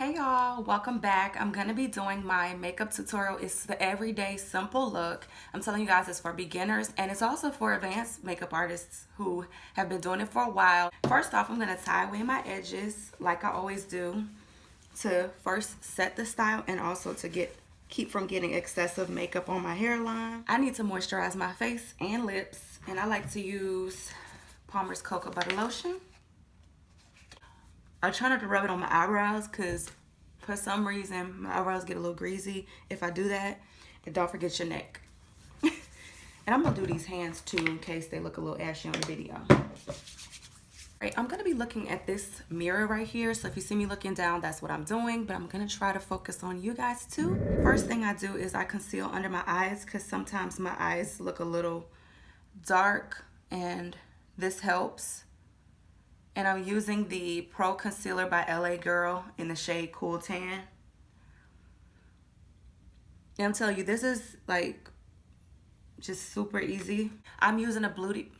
Hey y'all, welcome back. I'm gonna be doing my makeup tutorial. It's the everyday simple look. I'm telling you guys it's for beginners and it's also for advanced makeup artists who have been doing it for a while. First off, I'm gonna tie away my edges like I always do to first set the style and also to keep from getting excessive makeup on my hairline. I need to moisturize my face and lips, and I like to use Palmer's Cocoa Butter Lotion. I try not to rub it on my eyebrows because for some reason my eyebrows get a little greasy if I do that. And don't forget your neck. And I'm going to do these hands too in case they look a little ashy on the video. Alright, I'm going to be looking at this mirror right here. So if you see me looking down, that's what I'm doing. But I'm going to try to focus on you guys too. First thing I do is I conceal under my eyes because sometimes my eyes look a little dark and this helps. And I'm using the Pro Concealer by LA Girl in the shade Cool Tan. And I'm telling you, this is like just super easy. I'm using a beauty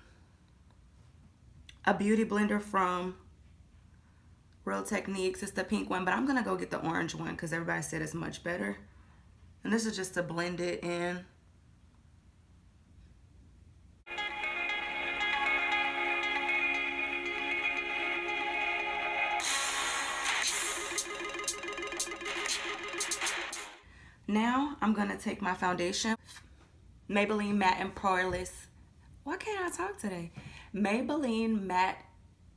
blender from Real Techniques. It's the pink one, but I'm gonna go get the orange one because everybody said it's much better. And this is just to blend it in. Now I'm gonna take my foundation, Maybelline Matte and Poreless. Why can't I talk today? Maybelline Matte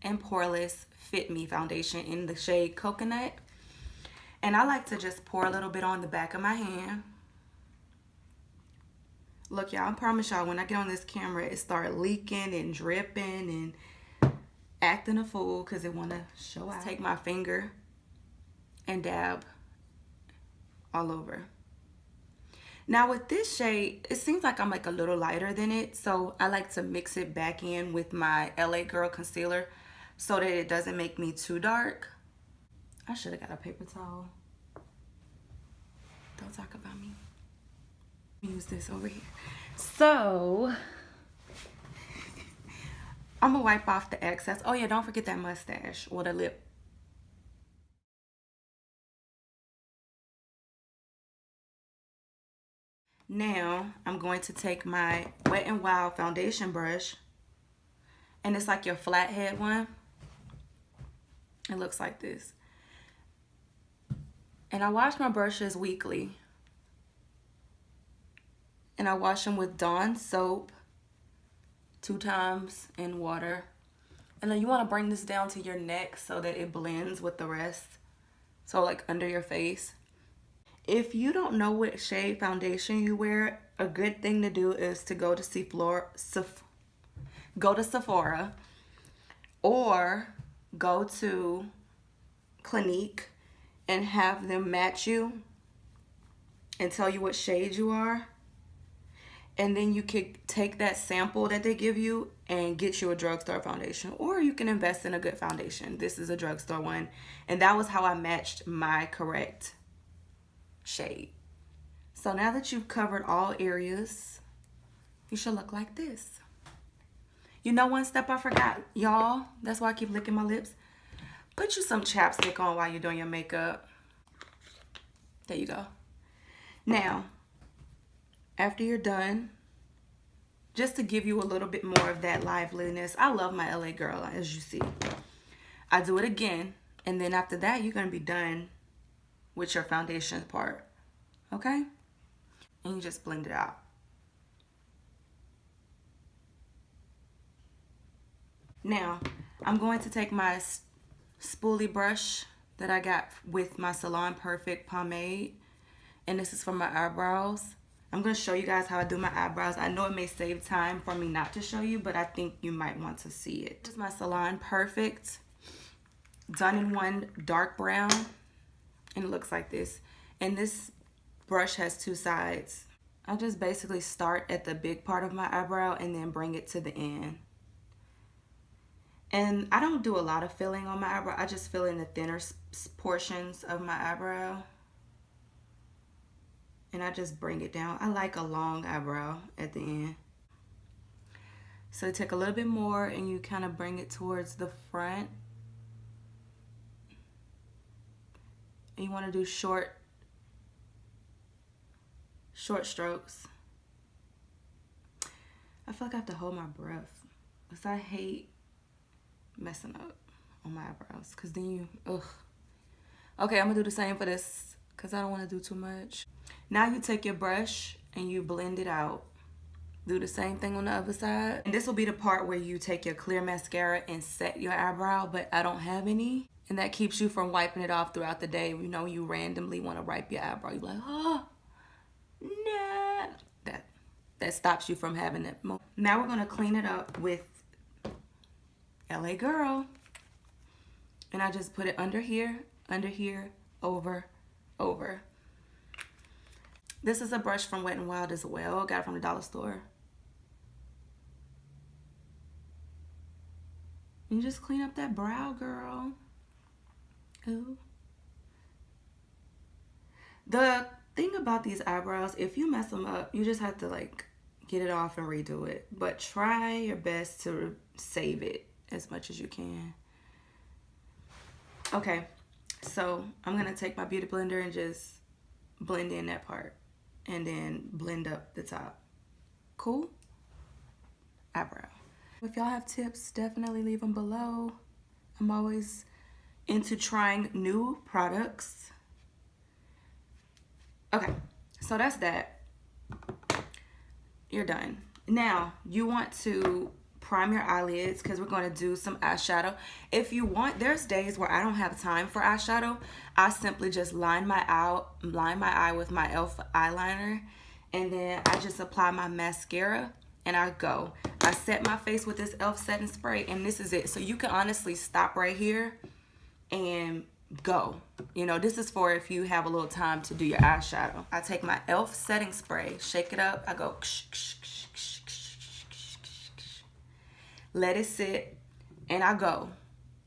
and Poreless Fit Me foundation in the shade Coconut. And I like to just pour a little bit on the back of my hand. Look, y'all, I promise y'all, when I get on this camera, it started leaking and dripping and acting a fool because it want to show out. Take my finger and dab all over. Now with this shade, it seems like I'm like a little lighter than it, so I like to mix it back in with my LA Girl concealer so that it doesn't make me too dark. I should have got a paper towel. Don't talk about me. Let me use this over here. So I'm gonna wipe off the excess. Oh yeah, don't forget that mustache or the lip. Now I'm going to take my Wet n Wild foundation brush, and it's like your flathead one. It looks like this. And I wash my brushes weekly. And I wash them with Dawn soap 2 times in water. And then you want to bring this down to your neck so that it blends with the rest. So like under your face. If you don't know what shade foundation you wear, a good thing to do is to go to Sephora or go to Clinique and have them match you and tell you what shade you are. And then you could take that sample that they give you and get you a drugstore foundation, or you can invest in a good foundation. This is a drugstore one, and that was how I matched my correct shade. So now that you've covered all areas, you should look like this. You know, one step I forgot, y'all, that's why I keep licking my lips. Put you some chapstick on while you're doing your makeup. There you go. Now, after you're done, just to give you a little bit more of that liveliness, I love my LA Girl, as you see. I do it again, and then after that, you're gonna be done with your foundation part, okay? And you just blend it out. Now, I'm going to take my spoolie brush that I got with my Salon Perfect pomade, and this is for my eyebrows. I'm going to show you guys how I do my eyebrows. I know it may save time for me not to show you, but I think you might want to see it. This is my Salon Perfect done in one dark brown. And it looks like this. And this brush has 2 sides. I just basically start at the big part of my eyebrow and then bring it to the end. And I don't do a lot of filling on my eyebrow. I just fill in the thinner portions of my eyebrow. And I just bring it down. I like a long eyebrow at the end. So take a little bit more and you kind of bring it towards the front. you want to do short strokes. I feel like I have to hold my breath because I hate messing up on my eyebrows, because then you, ugh. Okay, I'm gonna do the same for this because I don't want to do too much. Now you take your brush and you blend it out. Do the same thing on the other side. And this will be the part where you take your clear mascara and set your eyebrow, but I don't have any. And that keeps you from wiping it off throughout the day. You know, you randomly want to wipe your eyebrow. You're like, oh, nah. That stops you from having it. Now we're gonna clean it up with LA Girl. And I just put it under here, over, over. This is a brush from Wet n Wild as well. Got it from the dollar store. You just clean up that brow, girl. Ooh. The thing about these eyebrows, if you mess them up, you just have to like get it off and redo it. But try your best to save it as much as you can. Okay, so I'm gonna take my beauty blender and just blend in that part and then blend up the top. Cool? Eyebrow. If y'all have tips, definitely leave them below. I'm always into trying new products. Okay, so that's that. You're done. Now, you want to prime your eyelids because we're going to do some eyeshadow. If you want, there's days where I don't have time for eyeshadow. I simply just line my eye with my e.l.f. eyeliner, and then I just apply my mascara and I go. I set my face with this e.l.f. setting spray, and this is it. So you can honestly stop right here and go. You know, this is for if you have a little time to do your eyeshadow. I take my e.l.f. setting spray, shake it up, I go let it sit, and I go.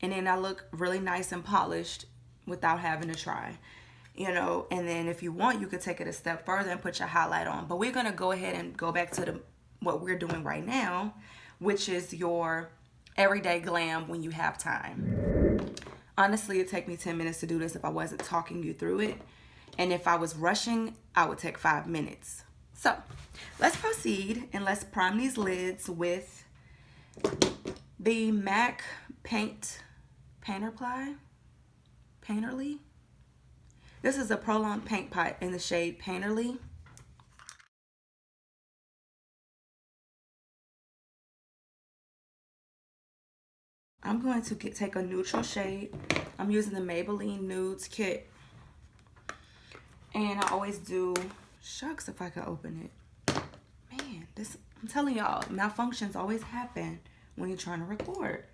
And then I look really nice and polished without having to try. You know, and then if you want, you could take it a step further and put your highlight on. But we're gonna go ahead and go back to what we're doing right now, which is your everyday glam when you have time. Honestly, it'd take me 10 minutes to do this if I wasn't talking you through it. And if I was rushing, I would take 5 minutes. So let's proceed and let's prime these lids with the MAC Painterly. This is a prolonged paint pot in the shade Painterly. I'm going to take a neutral shade. I'm using the Maybeline Nudes Kit. And I always do, shucks if I could open it. Man, this, I'm telling y'all, malfunctions always happen when you're trying to record.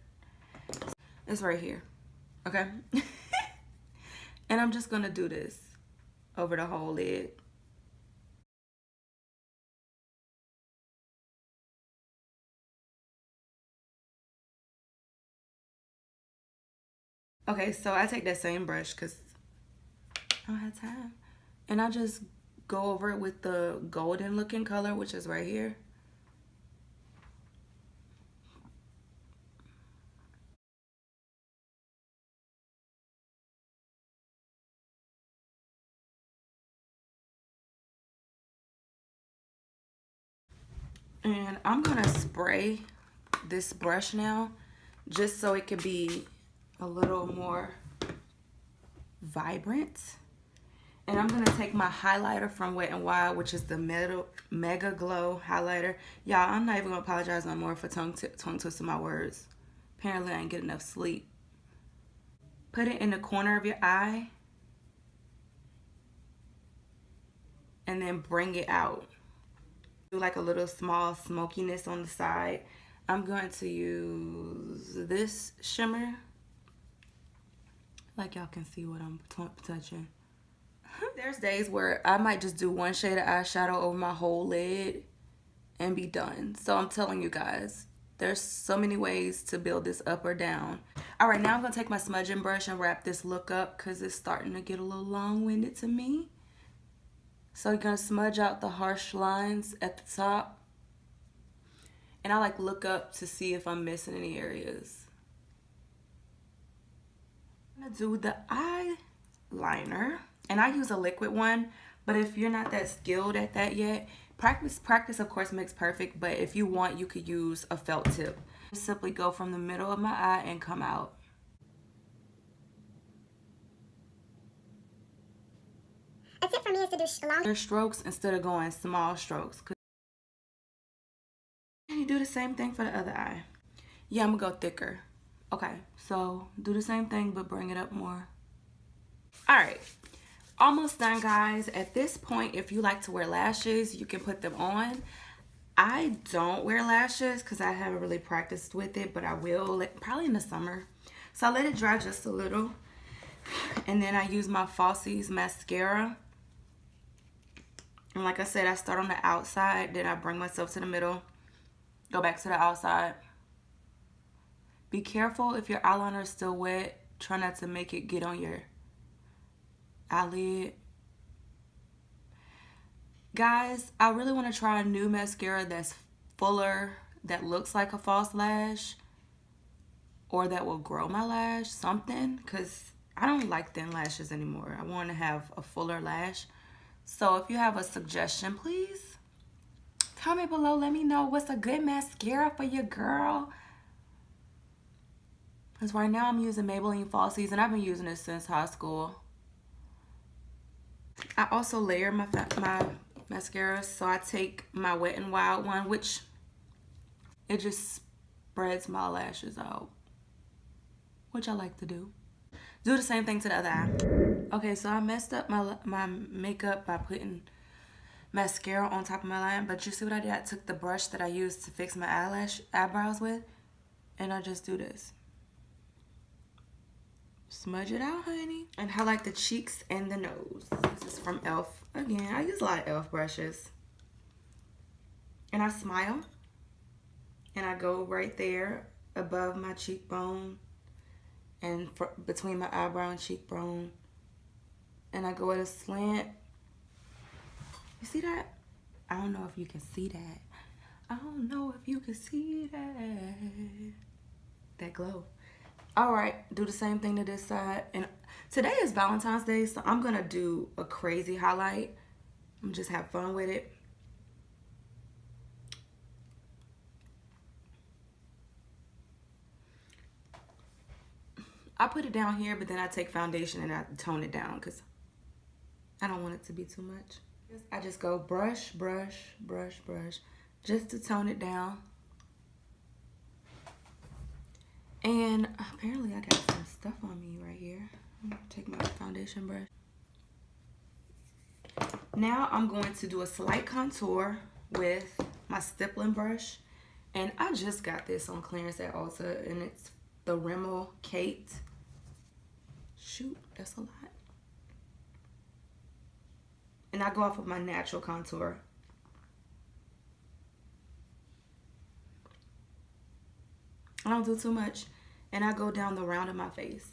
It's right here, okay? And I'm just gonna do this over the whole lid. Okay, so I take that same brush because I don't have time. And I just go over it with the golden looking color, which is right here. And I'm gonna spray this brush now just so it can be a little more vibrant. And I'm gonna take my highlighter from Wet n Wild, which is the Mega Glow highlighter. Y'all, I'm not even gonna apologize no more for tongue twisting my words. Apparently I didn't get enough sleep. Put it in the corner of your eye and then bring it out. Do like a little small smokiness on the side. I'm going to use this shimmer. Like y'all can see what I'm touching. There's days where I might just do one shade of eyeshadow over my whole lid and be done. So I'm telling you guys, there's so many ways to build this up or down. All right, now I'm gonna take my smudging brush and wrap this look up because it's starting to get a little long-winded to me. So you're gonna smudge out the harsh lines at the top. And I like look up to see if I'm missing any areas. I'm gonna do the eye liner. And I use a liquid one, but if you're not that skilled at that yet, practice of course makes perfect, but if you want, you could use a felt tip. Just simply go from the middle of my eye and come out. A tip for me is to do longer strokes instead of going small strokes. And you do the same thing for the other eye. Yeah, I'm gonna go thicker. Okay, so do the same thing but bring it up more. All right, almost done, guys. At this point, if you like to wear lashes, you can put them on. I don't wear lashes because I haven't really practiced with it, but I will probably in the summer. So I let it dry just a little, and then I use my Falsies mascara. And like I said, I start on the outside, then I bring myself to the middle, go back to the outside. Be careful if your eyeliner is still wet. Try not to make it get on your eyelid. Guys, I really want to try a new mascara that's fuller, that looks like a false lash, or that will grow my lash, something, because I don't like thin lashes anymore. I want to have a fuller lash. So if you have a suggestion, please comment below. Let me know what's a good mascara for your girl. Because right now I'm using Maybeline Falsies, and I've been using it since high school. I also layer my mascara, so I take my Wet n Wild one, which it just spreads my lashes out, which I like to do. Do the same thing to the other eye. Okay, so I messed up my makeup by putting mascara on top of my line, but you see what I did? I took the brush that I used to fix my eyebrows with, and I just do this. Smudge it out, honey. And highlight the cheeks and the nose. This is from e.l.f. Again, I use a lot of e.l.f. brushes. And I smile. And I go right there above my cheekbone and between my eyebrow and cheekbone. And I go at a slant. You see that? I don't know if you can see that. I don't know if you can see that. That glow. All right, do the same thing to this side. And today is Valentine's Day, so I'm gonna do a crazy highlight. I'm just have fun with it. I put it down here, but then I take foundation and I tone it down because I don't want it to be too much. I just go brush, brush, brush, brush, just to tone it down. And apparently I got some stuff on me right here. I'm gonna take my foundation brush. Now I'm going to do a slight contour with my stippling brush. And I just got this on clearance at Ulta, and it's the Rimmel Kate. Shoot, that's a lot. And I go off of my natural contour. I don't do too much. And I go down the round of my face.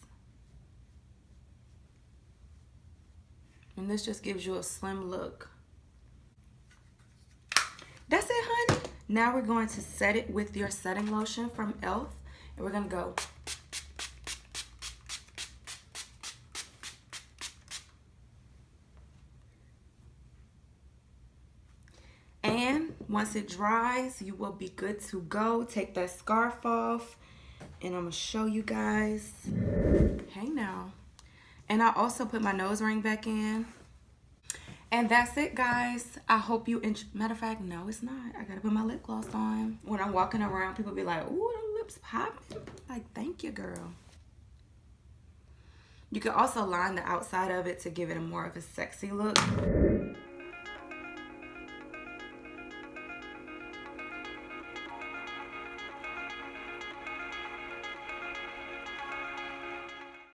And this just gives you a slim look. That's it, honey. Now we're going to set it with your setting lotion from e.l.f. And we're going to go. And once it dries, you will be good to go. Take that scarf off. And I'm going to show you guys. Hey now. And I also put my nose ring back in. And that's it, guys. I hope you enjoy. Matter of fact, no, it's not. I got to put my lip gloss on. When I'm walking around, people be like, ooh, the lips popping. Like, thank you, girl. You can also line the outside of it to give it a more of a sexy look.